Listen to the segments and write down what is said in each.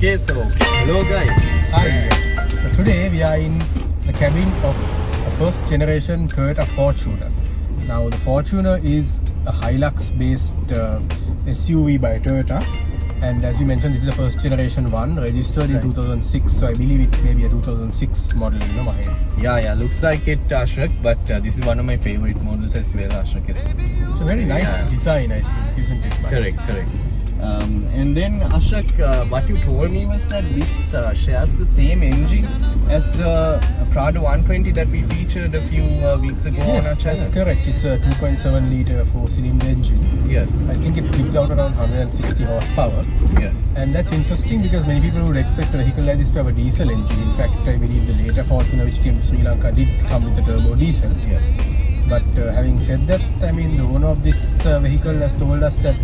Okay, so hello guys. Hi. So today we are in the cabin of a first generation Toyota Fortuner. Now the Fortuner is a Hilux based SUV by Toyota, and as you mentioned, this is the first generation one, registered in 2006, so I believe it may be a 2006 model, you know, Mahen. Yeah, looks like it, Ashrak, but this is one of my favorite models as well, Ashrak. It's a very nice design, I think, isn't it, Mahen? Correct. And then Ashrak, what you told me was that this shares the same engine as the Prado 120 that we featured a few weeks ago on our channel. That's correct. It's a 2.7 litre 4-cylinder engine. Yes. I think it gives out around 160 horsepower. Yes. And that's interesting because many people would expect a vehicle like this to have a diesel engine. In fact, I believe the later Fortuner which came to Sri Lanka did come with a turbo diesel. Yes. But having said that, I mean, the owner of this vehicle has told us that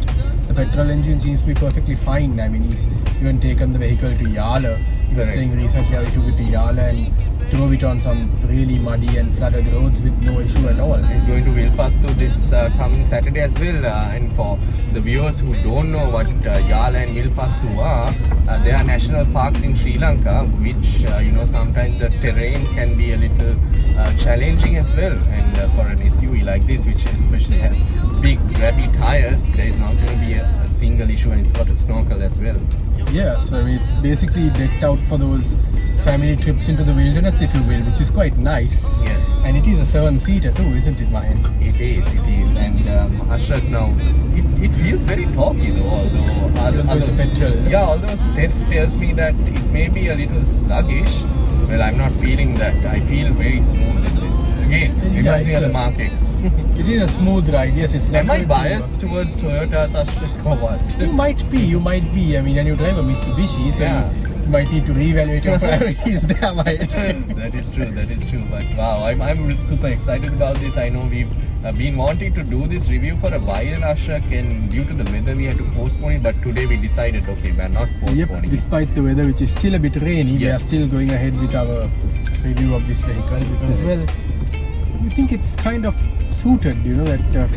the petrol engine seems to be perfectly fine. I mean, he's even taken the vehicle to Yala. He was saying recently how he took it to Yala and drove it on some really muddy and flooded roads with no issue at all. He's going to Vilpattu this coming Saturday as well. And for the viewers who don't know what Yala and Vilpattu are, they are national parks in Sri Lanka, which sometimes the terrain can be a little challenging as well. And for an SUV like this, which especially has big grabby tires, there is not going to be a single issue, and it's got a snorkel as well. Yeah, so I mean, it's basically decked out for those family trips into the wilderness, if you will, which is quite nice. Yes. And it is a 7-seater too, isn't it, Mahen? It is. And Ashrak, now, it feels very torquey though, although Steph tells me that it may be a little sluggish. Well, I'm not feeling that. I feel very smooth in this. Again, reminds me of the Mark X. It is a smooth ride, yes. It's not. Am I biased towards Toyotas, Ashrak, or what? You might be. I mean, and you drive a Mitsubishi, so you might need to reevaluate your priorities there, Mike. That is true. But wow, I'm super excited about this. I know we've been wanting to do this review for a while, Ashrak, and due to the weather we had to postpone it, but today we decided, okay, we're not postponing it. Despite the weather, which is still a bit rainy, we are still going ahead with our review of this vehicle because, well, we think it's kind of suited, that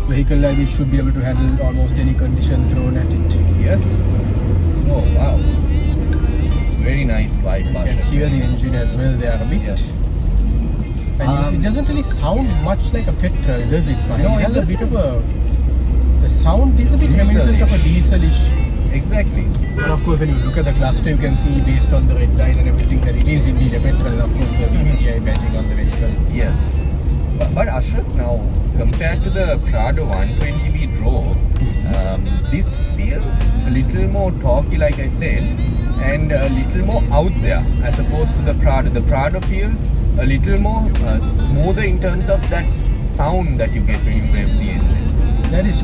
vehicle like this should be able to handle almost any condition thrown at it. Yes. So, wow. Very nice vibe. You can hear the engine as well there a bit. Yes. And it doesn't really sound much like a petrol, does it? No, it has a bit of the sound is a bit reminiscent of a dieselish. Exactly. And of course, when you look at the cluster, you can see based on the red line and everything that it is indeed a petrol. Of course, the VVTi badging on the vehicle. Yes. But Ashrak, now compared to the Prado 120 we drove, this feels a little more torquey, like I said, and a little more out there as opposed to the Prado. The Prado feels a little more smoother in terms of that sound that you get when you rev the engine. That is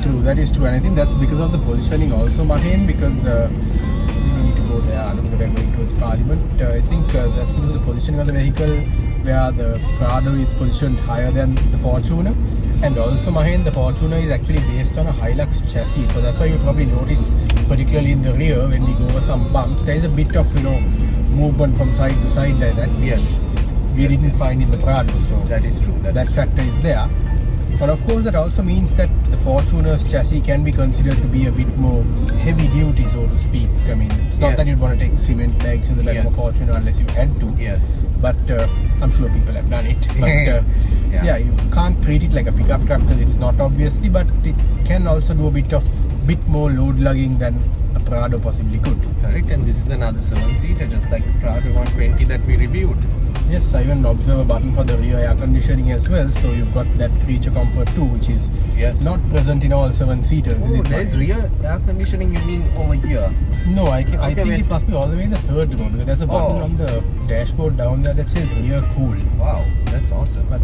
true, and I think that's because of the positioning also, Mahen, because we need to go there, we're going towards Parliament. I think that's because of the positioning of the vehicle, where the Prado is positioned higher than the Fortuner. And also, Mahen, the Fortuner is actually based on a Hilux chassis, so that's why you probably notice, particularly in the rear, when we go over some bumps, there is a bit of, movement from side to side like that. Yes. We didn't find in the Prado, so that is true. That factor is there. But of course, that also means that the Fortuner's chassis can be considered to be a bit more heavy duty, so to speak. I mean, it's not that you'd want to take cement bags in the back of a Fortuner unless you had to. Yes. But I'm sure people have done it. But you can't treat it like a pickup truck because it's not, obviously, but it can also do a bit more load lugging than a Prado possibly could. Correct, and this is another 7-seater, just like the Prado 120 that we reviewed. Yes, I even observe a button for the rear air conditioning as well, so you've got that creature comfort too, which is not present in all 7-seaters. Oh, there's rear air conditioning, you mean over here? No, I think it must be all the way in the third row, because there's a button on the dashboard down there that says rear cool. Wow, that's awesome. But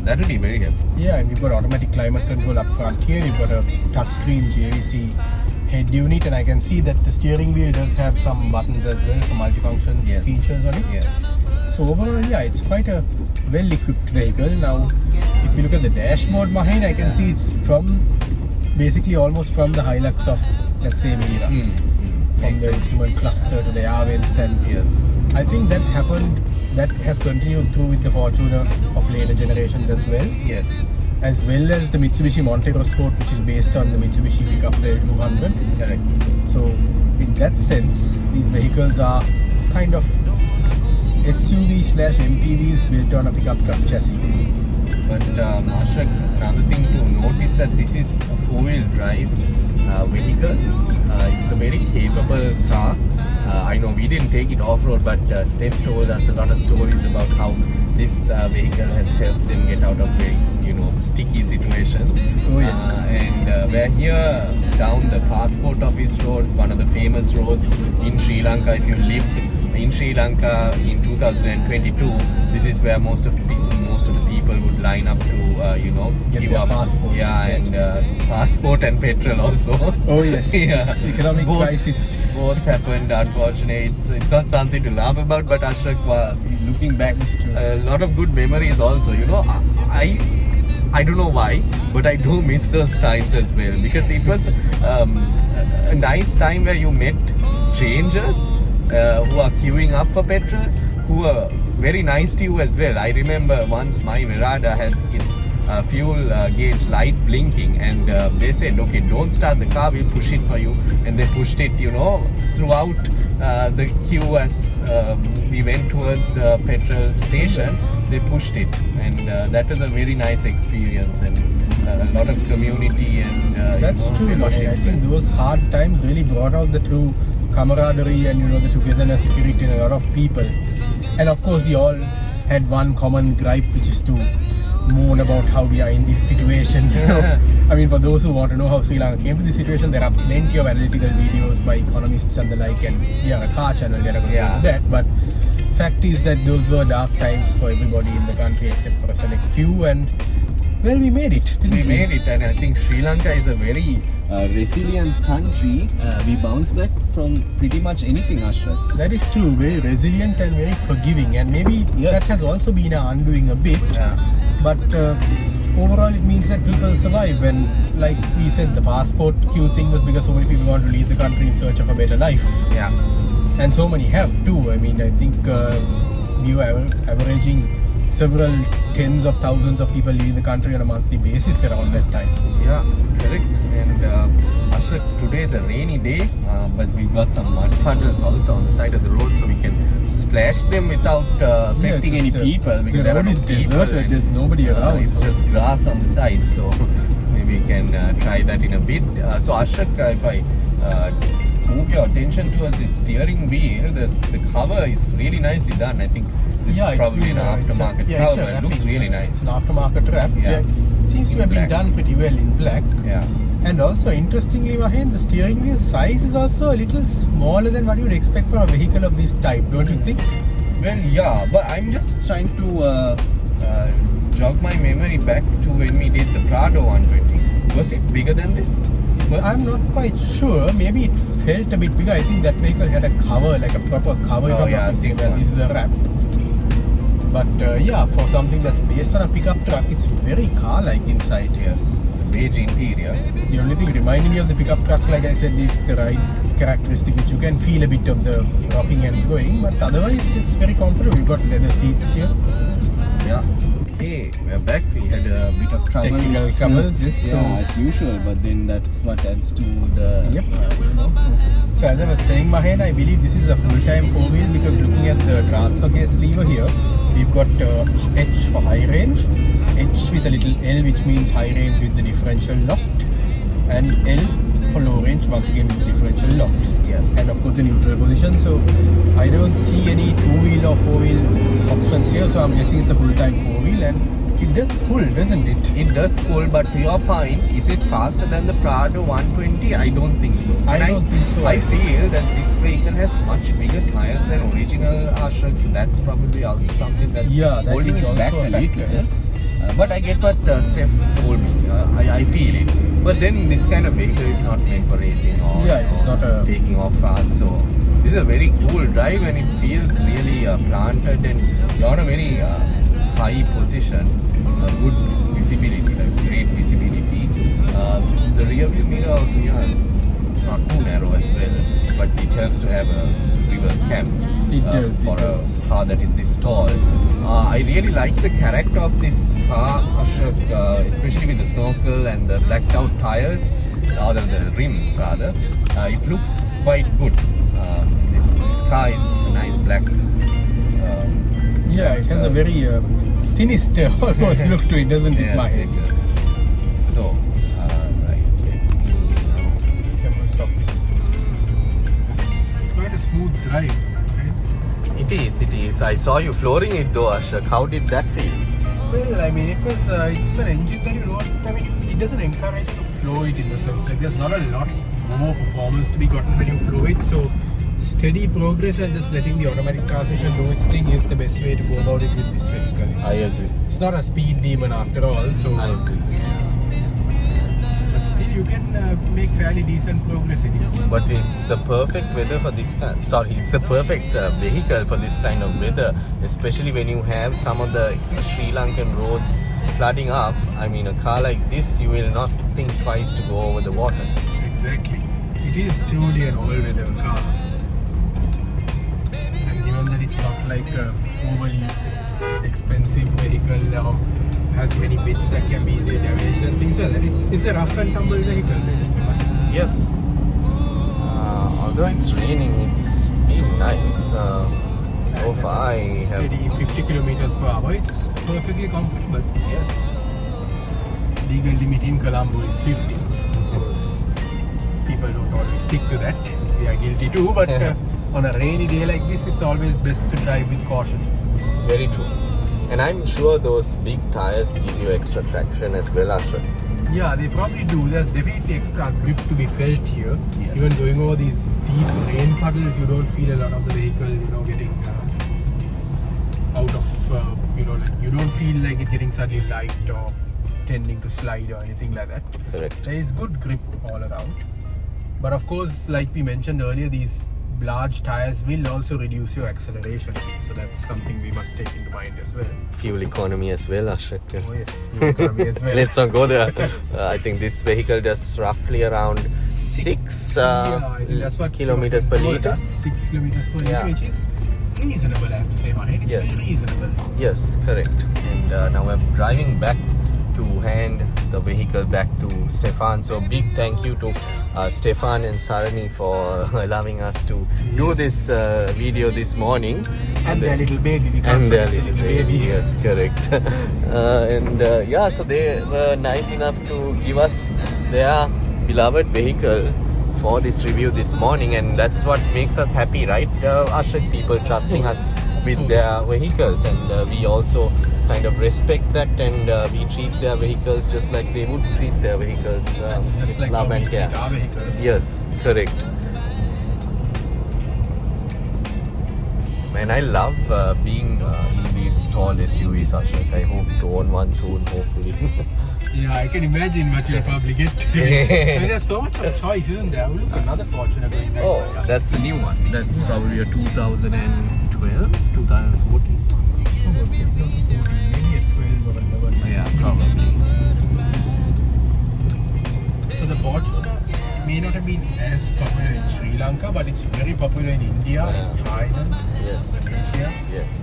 that'll be very helpful. Yeah, and we've got automatic climate control up front here. We've got a touchscreen JVC head unit, and I can see that the steering wheel does have some buttons as well for multifunction features on it. Yes. So overall, it's quite a well-equipped vehicle. Now, if you look at the dashboard, Mahen, I can see it's basically almost from the Hilux of that same era. From the instrument cluster to the air vents, and I think that has continued through with the Fortuner of later generations as well. Yes. as well as the Mitsubishi Montero Sport, which is based on the Mitsubishi pickup, the 200. Correct. So in that sense, these vehicles are kind of SUV/MPVs built on a pickup truck chassis. But Ashok, another thing to note is that this is a four-wheel drive vehicle. It's a very capable car. I know we didn't take it off-road, but Steph told us a lot of stories about how this vehicle has helped them get out of very, sticky situations. Oh yes. And we're here down the Passport Office Road, one of the famous roads in Sri Lanka. If you lived in Sri Lanka in 2022, this is where most of the people would line up to, Get give their up. passport. Yeah, and passport and petrol also. Oh yes. Yeah. It's economic crisis. Both happened, unfortunately. It's not something to laugh about, but Ashok, looking back, a lot of good memories also. I don't know why, but I do miss those times as well, because it was a nice time where you met strangers who are queuing up for petrol, who were very nice to you as well. I remember once my Verada had its fuel gauge light blinking, and they said, okay, don't start the car, we'll push it for you. And they pushed it, throughout the queue as we went towards the petrol station. They pushed it, and that was a very nice experience, and a lot of community and That's true. fellowship. I think those hard times really brought out the true camaraderie and the togetherness spirit in a lot of people. And of course, we all had one common gripe, which is to moan about how we are in this situation. I mean, for those who want to know how Sri Lanka came to this situation, there are plenty of analytical videos by economists and the like, and we are a car channel, we are not going to go into that. But fact is that those were dark times for everybody in the country except for a select few, and well, we made it. We made it, and I think Sri Lanka is a very resilient country. We bounce back from pretty much anything, Ashrat. That is true, very resilient and very forgiving, and maybe that has also been our undoing a bit. Yeah. But overall, it means that people survive. And like we said, the passport queue thing was because so many people want to leave the country in search of a better life. Yeah. And so many have too. I mean, I think we were averaging several tens of thousands of people leaving the country on a monthly basis around that time. Yeah, correct. And Ashrat, today is a rainy day, but we've got some mud puddles also on the side of the road, so we can splash them without affecting any people, because the there are road no is people deserted, and, there's nobody around. It's just grass on the side, so maybe we can try that in a bit. So Ashrat, if I move your attention towards the steering wheel, the cover is really nicely done. I think this is probably an aftermarket cover. It looks really nice. It's an aftermarket wrap. Yeah. It seems to have been done pretty well in black. Yeah. And also, interestingly, Mahen, the steering wheel size is also a little smaller than what you would expect for a vehicle of this type, don't you think? Well, yeah, but I'm just trying to jog my memory back to when we did the Prado 120. Was it bigger than this? I'm not quite sure. Maybe it felt a bit bigger. I think that vehicle had a cover, like a proper cover. Oh, yeah, this is a wrap. But for something that's based on a pickup truck, it's very car-like inside. Yes, it's a beige interior. The only thing reminding me of the pickup truck, like I said, is the ride characteristic, which you can feel a bit of the rocking and going, but otherwise it's very comfortable. You've got leather seats here. Yeah. Okay, we're back. We had a bit of trouble. Technical troubles, yes. Yeah, as usual, but then that's what adds to the... Yep. So as I was saying, Mahen, I believe this is a full-time four-wheel, because looking at the transfer case lever here, we've got H for high range, H with a little L, which means high range with the differential locked, and L for low range, once again with the differential locked. Yes. And of course the neutral position. So I don't see any two-wheel or four-wheel options here, so I'm guessing it's a full-time four-wheel, and it does pull, doesn't it? It does pull, but to your point, is it faster than the Prado 120? I don't think so. I don't think so. I feel that this vehicle has much bigger tires than original Ashok, so that's probably also something that's holding it back a little. Yes. But I get what Steph told me. I feel it. But then this kind of vehicle is not meant for racing or it's not taking off fast. So this is a very cool drive, and it feels really planted, and you're on a very high position, good visibility, like great visibility. The rear view mirror also, it's not too narrow as well, but it helps to have a reverse cam for a car that is this tall. I really like the character of this car, Ashok, especially with the snorkel and the blacked out tires. or the rims rather, it looks quite good. This car is a nice black. Yeah, it has a very sinister almost look to it, doesn't it, Yes, Mahi? it does. So, right. Stop this. It's quite a smooth drive, right? It is. I saw you flooring it though, Ashok. How did that feel? Well, I mean, it's an engine that you don't, it doesn't encourage you to flow it in the sense like there's not a lot more performance to be gotten when you flow it. So, steady progress and just letting the automatic transmission do its thing is the best way to go about it with this vehicle. I agree. It's not a speed demon after all, so. I agree. But still, you can make fairly decent progress in it. But it's the perfect weather for this kind. It's the perfect vehicle for this kind of weather, especially when you have some of the Sri Lankan roads flooding up. I mean, a car like this, you will not think twice to go over the water. Exactly. It is truly an all-weather car. And given that it's not like a overly expensive vehicle or has many bits that can be easily damaged and things like that, it's a rough and tumble vehicle basically. Yes. Although it's raining, it's been nice. So far, I have. Steady 50 kilometers per hour. It's perfectly comfortable. Yes. Legal limit in Colombo is 50. People don't always stick to that. We are guilty too, but on a rainy day like this, it's always best to drive with caution. Very true. And I'm sure those big tires give you extra traction as well, Ashok. Yeah, they probably do. There's definitely extra grip to be felt here. Yes. Even going over these deep rain puddles, you don't feel a lot of the vehicle, getting out of, like you don't feel like it getting suddenly light or tending to slide or anything like that. Correct. There is good grip all around. But of course, like we mentioned earlier, these large tires will also reduce your acceleration. So that's something we must take into mind as well. Fuel economy as well, Ashok. Oh yes, fuel economy as well. Let's not go there. I think this vehicle does roughly around 6 I think that's what kilometers per litre. 6 kilometers per Yeah. litre, which is reasonable, I have to say, Mahi. It's Yes. very reasonable. Yes, correct. And now we're driving back to hand the vehicle back to Stefan. So big thank you to Stefan and Sarani for allowing us to do this video this morning. And their little baby. We can't And their forget little baby, yes, correct. Yeah, so they were nice enough to give us their beloved vehicle for this review this morning, and that's what makes us happy, right, Ashok? People trusting us with their vehicles, and we also kind of respect that, and we treat their vehicles just like they would treat their vehicles, Just with like love how we and care. treat our vehicles. Yes, correct. Man, I love being in these tall SUVs, Ashok. I hope to own one soon, hopefully. Yeah, I can imagine what you'll probably get. I mean, there's so much of choice, isn't there? Oh, look, another Fortuner going back. Oh, that's a new one. That's probably a 2012, 2014. Maybe a 12 or 11. Yeah, probably. So the Fortuner may not have been as popular in Sri Lanka, but it's very popular in India, Yeah. China, Yes. Malaysia. Yes.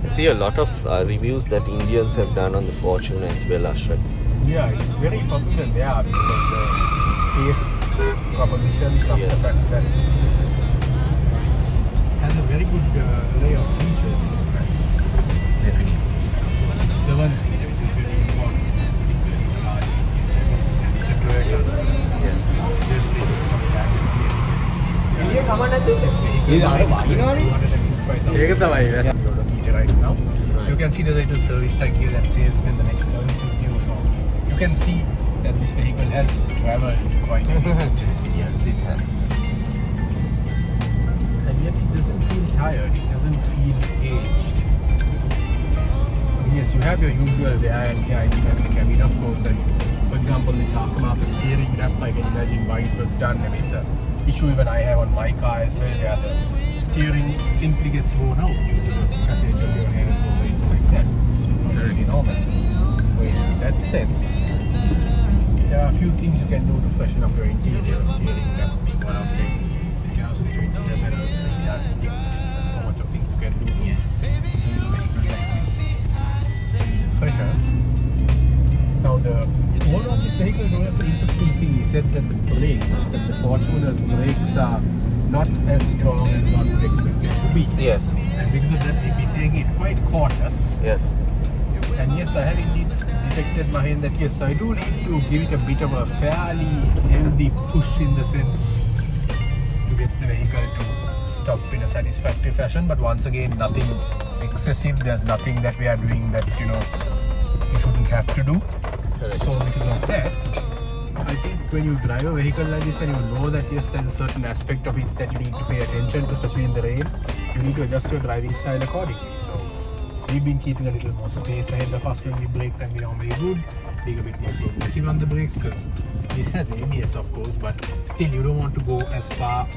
I see a lot of reviews that Indians have done on the Fortune as well, Ashok. Yeah, it's very popular there because of the space proposition plus Yes. the fact that it has a very good array of features. Definitely. It's a 7-seater, which is very important, particularly for large engines. And it's a Toyota. Yes. Right now. You can see the little service tag here that says when the next service is due. So you can see that this vehicle has traveled quite a bit. Yes, it has. And yet it doesn't feel tired, it doesn't feel aged. I mean, yes, you have your usual wear and tear inside the cabin, of course. And for example, this aftermarket steering wrap, I can imagine why it was done. I mean, it's an issue even I have on my car as well, where the steering simply gets worn out due to the passage of your hands or anything like that. It's not really normal. So in that sense, there are a few things you can do to freshen up your interior steering wrap. One of them, you can also get your interior mirrors cleaned. There's so much of things you can do to make a vehicle like this fresher. Now the owner of this vehicle told us said that the Fortuner's brakes are not as strong as one would expect them to be. Yes. And because of that, we've been taking it quite cautious. Yes. And yes, I have indeed detected, Mahen, that yes, I do need to give it a bit of a fairly healthy push in the sense to get the vehicle to stop in a satisfactory fashion. But once again, nothing excessive. There's nothing that we are doing that, you know, we shouldn't have to do. Correct. So because of that, I think when you drive a vehicle like this and you know that yes, there's a certain aspect of it that you need to pay attention to, especially in the rain, you need to adjust your driving style accordingly. So we've been keeping a little more space ahead of us when we brake than we normally would, being a bit more progressive on the brakes, because this has ABS of course, but still you don't want to go as far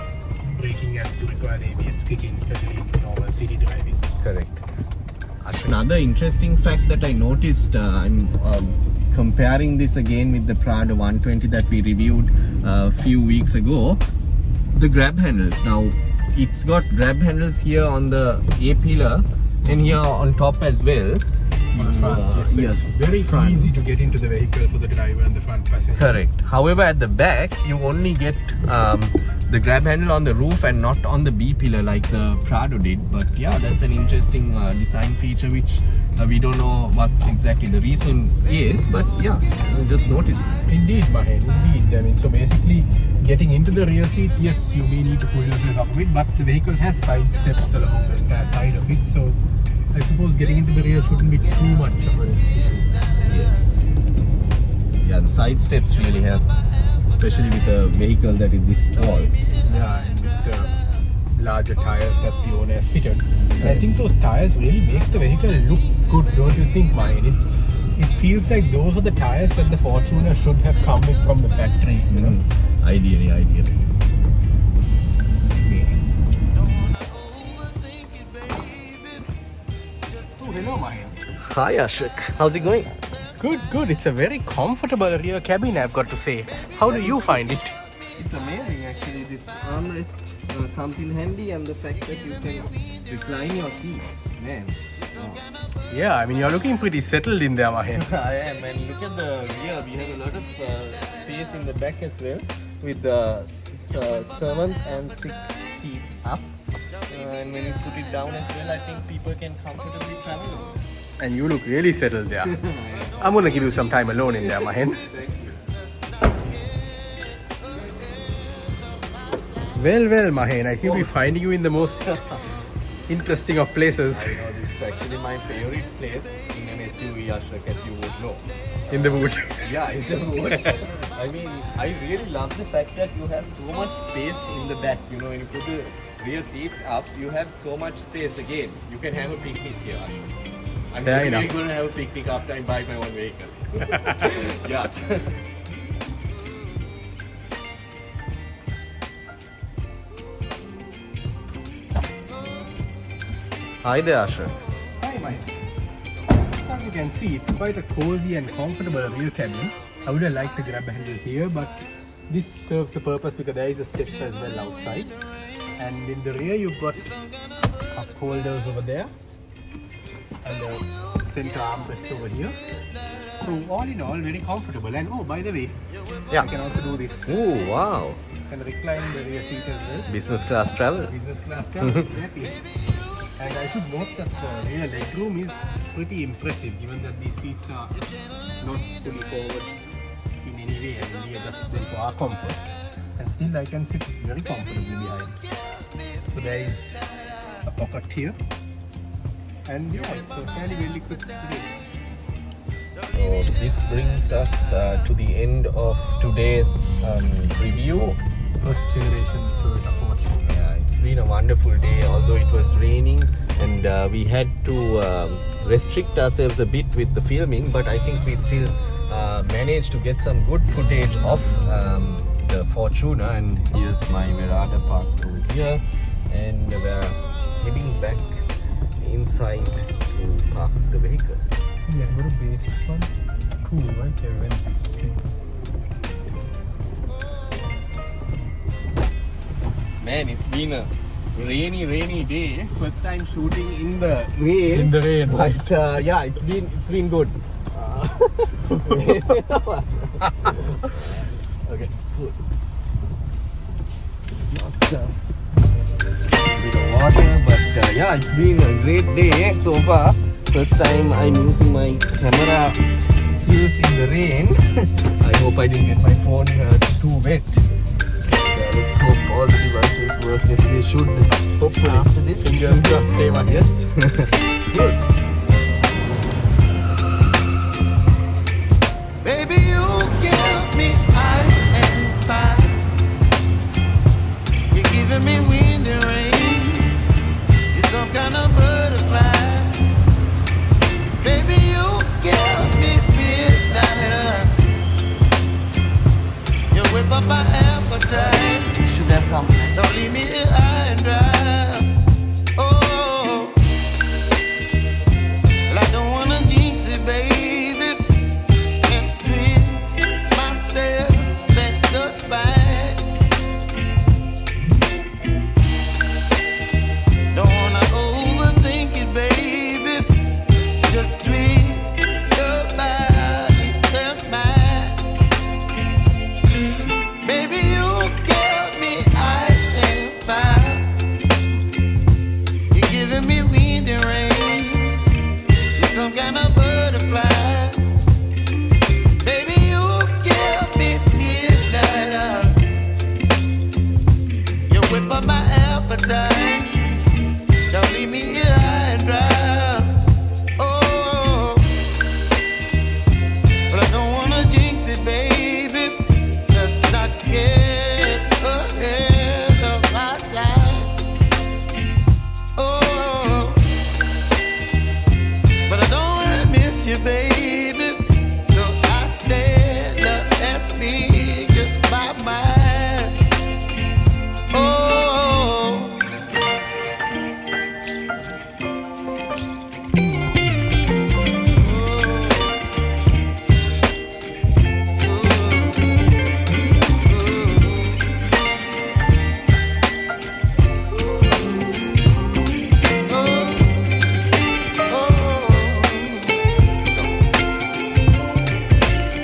braking as to require the ABS to kick in, especially in normal city driving. Correct. Another interesting fact that I noticed, I'm comparing this again with the Prado 120 that we reviewed a few weeks ago, the grab handles. Now it's got grab handles here on the A pillar and here on top as well. On the front, yes. Very easy to get into the vehicle for the driver and the front passenger. Correct. However, at the back, you only get the grab handle on the roof and not on the B pillar like the Prado did. But yeah, that's an interesting design feature which we don't know what exactly the reason is. But yeah, I just noticed. Indeed, Mahen, indeed. I mean, so basically, getting into the rear seat, yes, you may need to pull yourself up a bit, but the vehicle has side steps along the entire side of it. So I suppose getting into the rear shouldn't be too much of an issue. Yes. Yeah, the side steps really help, especially with a vehicle that is this tall. Yeah, and with the larger tires that the owner has fitted. And I think those tires really make the vehicle look good, don't you think, Mahen? It feels like those are the tires that the Fortuner should have come with from the factory, you know? Ideally. Oh, hello, Mahen. Hi Ashok, how's it going? Good. It's a very comfortable rear cabin, I've got to say. How do you find it? It's amazing actually. This armrest comes in handy, and the fact that you can recline your seats, man. Yeah, I mean, you're looking pretty settled in there, Mahen. I am, and look at the rear. We have a lot of space in the back as well, with the 7th and 6th seats up. And when you put it down as well, I think people can comfortably travel over. And you look really settled there. I'm gonna give you some time alone in there, Mahen. Thank you. Well, Mahen, I seem to be finding you in the most interesting of places. I know, this is actually my favorite place in an SUV, Ashok, as you would know. In the boot. Yeah, in the boot. I mean, I really love the fact that you have so much space in the back. You know, when you put the rear seats up, you have so much space again. You can have a picnic here. I'm really going to have a picnic after I buy my own vehicle. Yeah. Hi there, Ashok. Hi, Mahen. As you can see, it's quite a cozy and comfortable rear cabin. I would have liked the grab handle here, but this serves the purpose because there is a step as well outside. And in the rear, you've got cup holders over there and the center armrest over here. So all in all, very comfortable. And oh, by the way, I can also do this. Oh, wow. Can recline the rear seat as well. Business class travel. Business class travel, exactly. And I should note that the rear legroom is pretty impressive, given that these seats are not fully forward in any way, and we adjust them for our comfort. And still I can sit very comfortably behind. So there is a pocket here. And yeah, it's a fairly well equipped vehicle. So this brings us to the end of today's review. First generation Toyota Fortune. Yeah, it's been a wonderful day, although it was raining, and we had to restrict ourselves a bit with the filming, but I think we still managed to get some good footage of the Fortuner. And here's my Verada parked over here, and we're heading back inside to park the vehicle. Yeah, what a base one. Cool, right there, when this thing. Man, it's been a rainy day. First time shooting in the rain. In the rain, But yeah, it's been good. Okay, good. Not a bit of water, but yeah, it's been a great day so far. First time I'm using my camera skills in the rain. I hope I didn't get my phone too wet. Let's hope all the devices work as they should. Hopefully after this. Fingers crossed, stay on. Yes. Good. Baby, you give me ice and fire. You're giving me wind and rain. You're some kind of butterfly. Baby, you give me midnight. You whip up my appetite. Should have come next. Don't leave me here high and dry. Oh, well, I don't wanna jinx it, baby, and twist myself at the spine. Don't wanna overthink it, baby. It's just twist your body and mine. Baby, you give me ice and fire. You're giving me wind and rain. You're some kind of butterfly. Baby, you give me midnight. You whip up my appetite. Don't leave me here high and dry. Oh, but I don't wanna jinx it, baby. Let's not get ahead of my time. Oh, but I don't wanna miss you, baby. So I stand up and speak just my mind. Oh.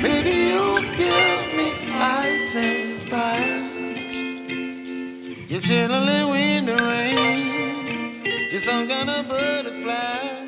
Baby, you give me ice and fire. You're chilling in wind and rain. You're some kind of butterfly.